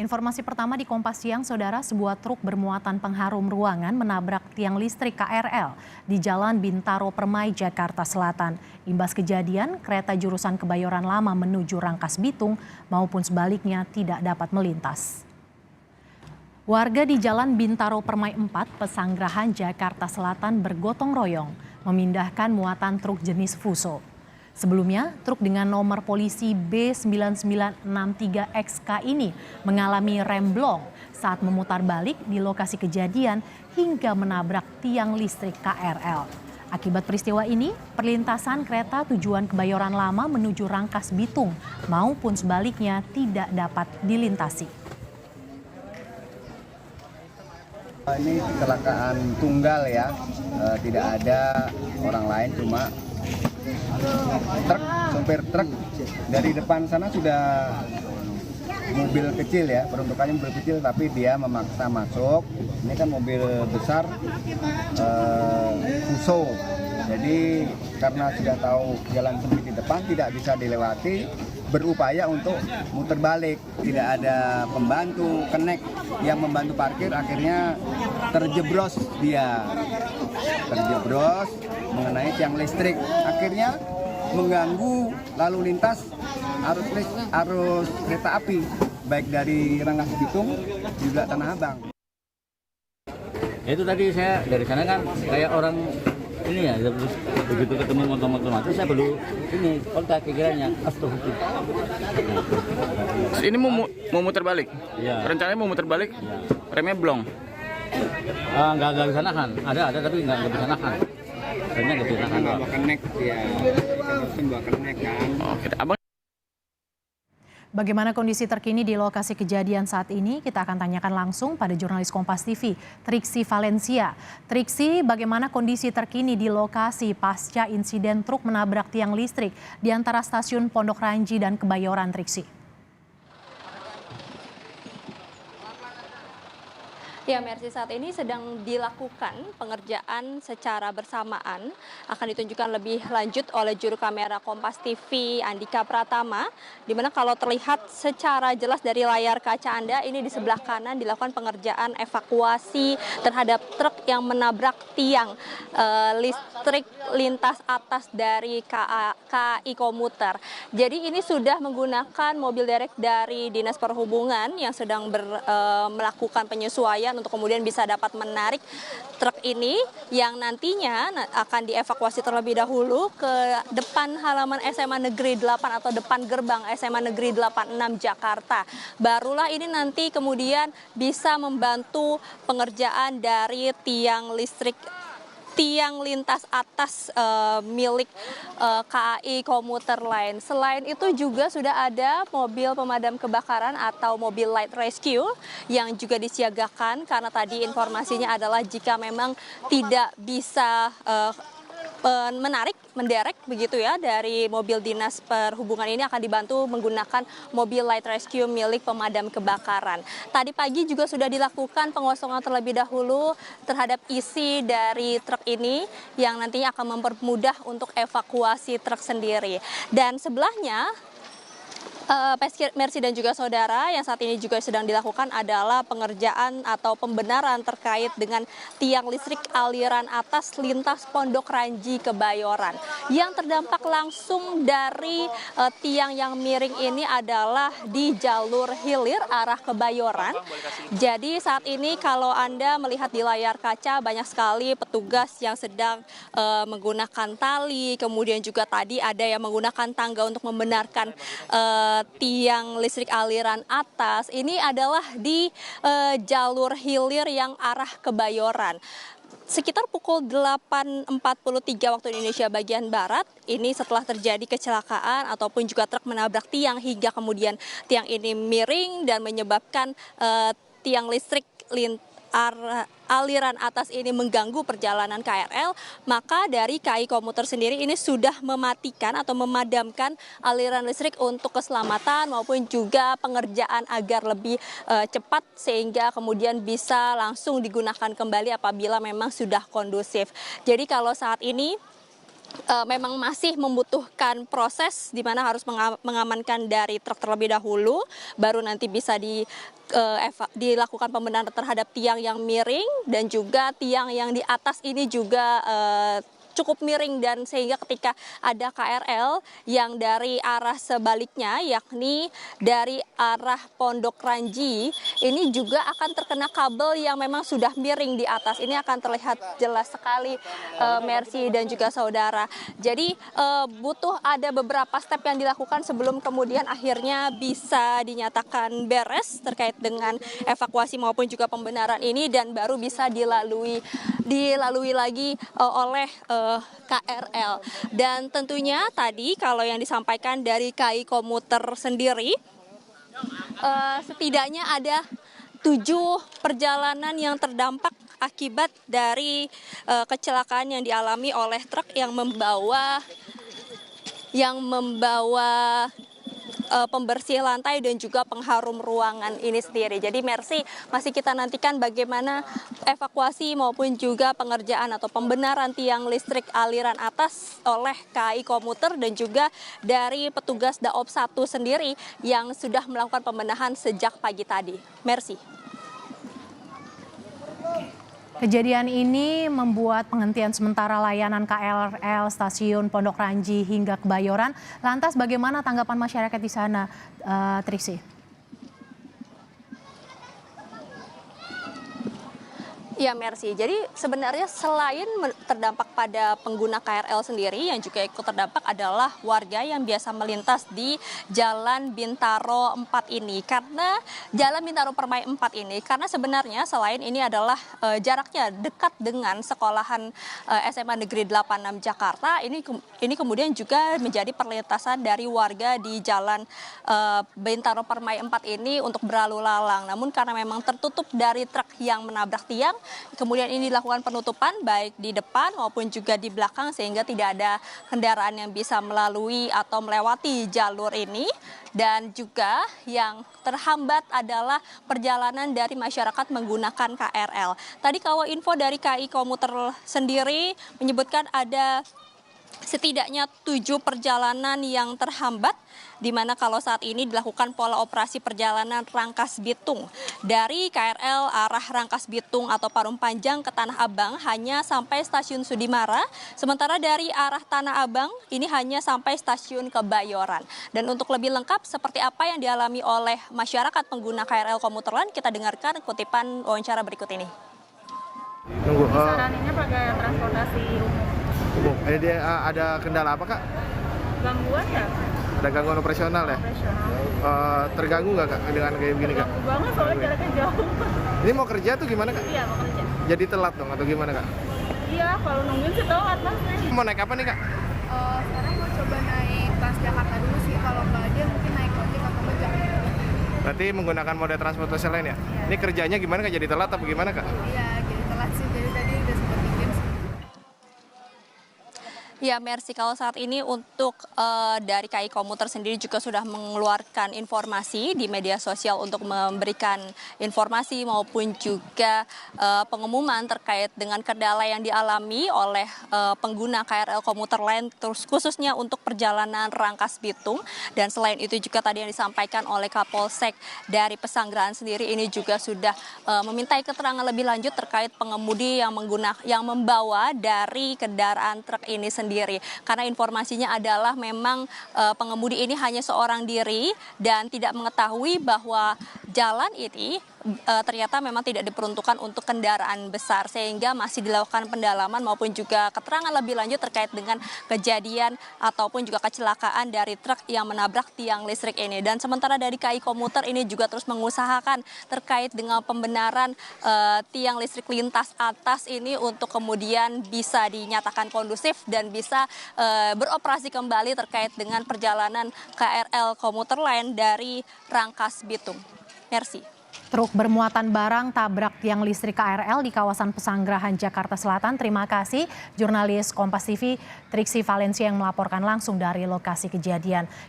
Informasi pertama di Kompas Siang, Saudara, sebuah truk bermuatan pengharum ruangan menabrak tiang listrik KRL di Jalan Bintaro Permai, Jakarta Selatan. Imbas kejadian, kereta jurusan Kebayoran Lama menuju Rangkas Bitung maupun sebaliknya tidak dapat melintas. Warga di Jalan Bintaro Permai 4, Pesanggerahan, Jakarta Selatan bergotong royong memindahkan muatan truk jenis Fuso. Sebelumnya, truk dengan nomor polisi B9963XK ini mengalami remblong saat memutar balik di lokasi kejadian hingga menabrak tiang listrik KRL. Akibat peristiwa ini, perlintasan kereta tujuan Kebayoran Lama menuju Rangkas Bitung maupun sebaliknya tidak dapat dilintasi. Ini kecelakaan tunggal ya, tidak ada orang lain, cuma sopir truk dari depan sana sudah mobil kecil ya, peruntukannya mobil kecil tapi dia memaksa masuk. Ini kan mobil besar Fuso, jadi karena sudah tahu jalan sempit di depan tidak bisa dilewati, berupaya untuk muter balik. Tidak ada pembantu connect yang membantu parkir, akhirnya terjeblos mengenai tiang listrik, akhirnya mengganggu lalu lintas arus kereta api baik dari Rangkas Bitung juga Tanah Abang. Itu tadi saya dari sana kan kayak orang ini ya, begitu ketemu motor-motor mati saya perlu ini kontak pikirannya astagfirullah. Ini mau muter balik? Ya. Rencananya mau muter balik? Ya. Remnya blong? Nggak bisa nahan, ada tapi nggak bisa nahan. Remnya nggak bisa nahan. Bawa connect ya, harusnya bawa connect kan. Oke, Abang. Bagaimana kondisi terkini di lokasi kejadian saat ini? Kita akan tanyakan langsung pada jurnalis Kompas TV, Triksi Valencia. Triksi, bagaimana kondisi terkini di lokasi pasca insiden truk menabrak tiang listrik di antara stasiun Pondok Ranji dan Kebayoran, Triksi? Ya, Mercy, saat ini sedang dilakukan pengerjaan secara bersamaan. Akan ditunjukkan lebih lanjut oleh juru kamera Kompas TV, Andika Pratama, di mana kalau terlihat secara jelas dari layar kaca Anda, ini di sebelah kanan dilakukan pengerjaan evakuasi terhadap truk yang menabrak tiang listrik lintas atas dari KAI Komuter. Jadi ini sudah menggunakan mobil derek dari Dinas Perhubungan yang sedang melakukan penyesuaian untuk kemudian bisa dapat menarik truk ini yang nantinya akan dievakuasi terlebih dahulu ke depan halaman SMA Negeri 8 atau depan gerbang SMA Negeri 86 Jakarta. Barulah ini nanti kemudian bisa membantu pengerjaan dari tiang lintas atas milik KAI Komuter Line. Selain itu juga sudah ada mobil pemadam kebakaran atau mobil light rescue yang juga disiagakan karena tadi informasinya adalah jika memang tidak bisa menderek begitu ya dari mobil dinas perhubungan ini akan dibantu menggunakan mobil light rescue milik pemadam kebakaran. Tadi pagi juga sudah dilakukan pengosongan terlebih dahulu terhadap isi dari truk ini yang nantinya akan mempermudah untuk evakuasi truk sendiri. Dan sebelahnya Mercy dan juga saudara, yang saat ini juga sedang dilakukan adalah pengerjaan atau pembenaran terkait dengan tiang listrik aliran atas lintas Pondok Ranji Kebayoran. Yang terdampak langsung dari tiang yang miring ini adalah di jalur hilir arah Kebayoran. Jadi saat ini kalau Anda melihat di layar kaca banyak sekali petugas yang sedang menggunakan tali, kemudian juga tadi ada yang menggunakan tangga untuk membenarkan tiang listrik aliran atas. Ini adalah di jalur hilir yang arah Kebayoran. Sekitar pukul 8.43 waktu Indonesia bagian Barat, ini setelah terjadi kecelakaan ataupun juga truk menabrak tiang hingga kemudian tiang ini miring dan menyebabkan tiang listrik aliran atas ini mengganggu perjalanan KRL, maka dari KAI Komuter sendiri ini sudah mematikan atau memadamkan aliran listrik untuk keselamatan maupun juga pengerjaan agar lebih cepat sehingga kemudian bisa langsung digunakan kembali apabila memang sudah kondusif. Jadi kalau saat ini memang masih membutuhkan proses di mana harus mengamankan dari truk terlebih dahulu, baru nanti bisa dilakukan pembenaran terhadap tiang yang miring dan juga tiang yang di atas ini juga cukup miring, dan sehingga ketika ada KRL yang dari arah sebaliknya yakni dari arah Pondok Ranji ini juga akan terkena kabel yang memang sudah miring di atas. Ini akan terlihat jelas sekali Mercy dan juga saudara. Jadi butuh ada beberapa step yang dilakukan sebelum kemudian akhirnya bisa dinyatakan beres terkait dengan evakuasi maupun juga pembenaran ini, dan baru bisa dilalui lagi oleh KRL. Dan tentunya tadi kalau yang disampaikan dari KAI Komuter sendiri, setidaknya ada 7 perjalanan yang terdampak akibat dari kecelakaan yang dialami oleh truk yang membawa pembersih lantai dan juga pengharum ruangan ini sendiri. Jadi Mercy, masih kita nantikan bagaimana evakuasi maupun juga pengerjaan atau pembenaran tiang listrik aliran atas oleh KAI Komuter dan juga dari petugas Daop 1 sendiri yang sudah melakukan pembenahan sejak pagi tadi. Mercy. Kejadian ini membuat penghentian sementara layanan KRL stasiun Pondok Ranji hingga Kebayoran. Lantas bagaimana tanggapan masyarakat di sana, Triksi? Ya Mercy, jadi sebenarnya selain terdampak pada pengguna KRL sendiri, yang juga ikut terdampak adalah warga yang biasa melintas di Jalan Bintaro 4 ini. Karena Jalan Bintaro Permai 4 ini, karena sebenarnya selain ini adalah jaraknya dekat dengan sekolahan SMA Negeri 86 Jakarta, ini kemudian juga menjadi perlintasan dari warga di Jalan Bintaro Permai 4 ini untuk berlalu lalang. Namun karena memang tertutup dari truk yang menabrak tiang, kemudian ini dilakukan penutupan baik di depan maupun juga di belakang, sehingga tidak ada kendaraan yang bisa melalui atau melewati jalur ini. Dan juga yang terhambat adalah perjalanan dari masyarakat menggunakan KRL. Tadi kalau info dari KAI Komuter sendiri menyebutkan ada setidaknya 7 perjalanan yang terhambat, di mana kalau saat ini dilakukan pola operasi perjalanan Rangkas Bitung. Dari KRL arah Rangkas Bitung atau Parung Panjang ke Tanah Abang hanya sampai stasiun Sudimara, sementara dari arah Tanah Abang ini hanya sampai stasiun Kebayoran. Dan untuk lebih lengkap seperti apa yang dialami oleh masyarakat pengguna KRL Komuter Lain, kita dengarkan kutipan wawancara berikut ini. Saraninnya pakai transportasi umum. Ada kendala apa, Kak? Gangguan ya? Ada gangguan operasional ya? Terganggu nggak, Kak, dengan kayak begini, Kak? Ganggu banget soalnya jaraknya jauh. Ini mau kerja tuh gimana, Kak? Iya, mau kerja. Jadi telat dong atau gimana, Kak? Iya, kalau nungguin sih telat mas. Mau naik apa nih, Kak? Sekarang mau coba naik Transjakarta dulu sih. Kalau nggak dia mungkin naik ojek atau bajak. Berarti menggunakan moda transportasi lain ya? Iya. Ini kerjanya gimana, Kak? Jadi telat atau gimana, Kak? Iya, jadi telat sih. Jadi tadi udah sempat bikin sih. Ya Mercy, kalau saat ini untuk dari KAI Komuter sendiri juga sudah mengeluarkan informasi di media sosial untuk memberikan informasi maupun juga pengumuman terkait dengan kendala yang dialami oleh pengguna KRL Komuter Lain, terus khususnya untuk perjalanan Rangkas Bitung. Dan selain itu juga tadi yang disampaikan oleh Kapolsek dari Pesanggerahan sendiri ini juga sudah memintai keterangan lebih lanjut terkait pengemudi yang membawa dari kendaraan truk ini sendiri. Karena informasinya adalah memang pengemudi ini hanya seorang diri dan tidak mengetahui bahwa jalan ini ternyata memang tidak diperuntukkan untuk kendaraan besar, sehingga masih dilakukan pendalaman maupun juga keterangan lebih lanjut terkait dengan kejadian ataupun juga kecelakaan dari truk yang menabrak tiang listrik ini. Dan sementara dari KAI Komuter ini juga terus mengusahakan terkait dengan pembenaran tiang listrik lintas atas ini untuk kemudian bisa dinyatakan kondusif dan bisa beroperasi kembali terkait dengan perjalanan KRL Komuter Lain dari Rangkas Bitung. Mercy. Truk bermuatan barang tabrak tiang listrik KRL di kawasan Pesanggerahan, Jakarta Selatan. Terima kasih jurnalis Kompas TV Triksi Valencia yang melaporkan langsung dari lokasi kejadian.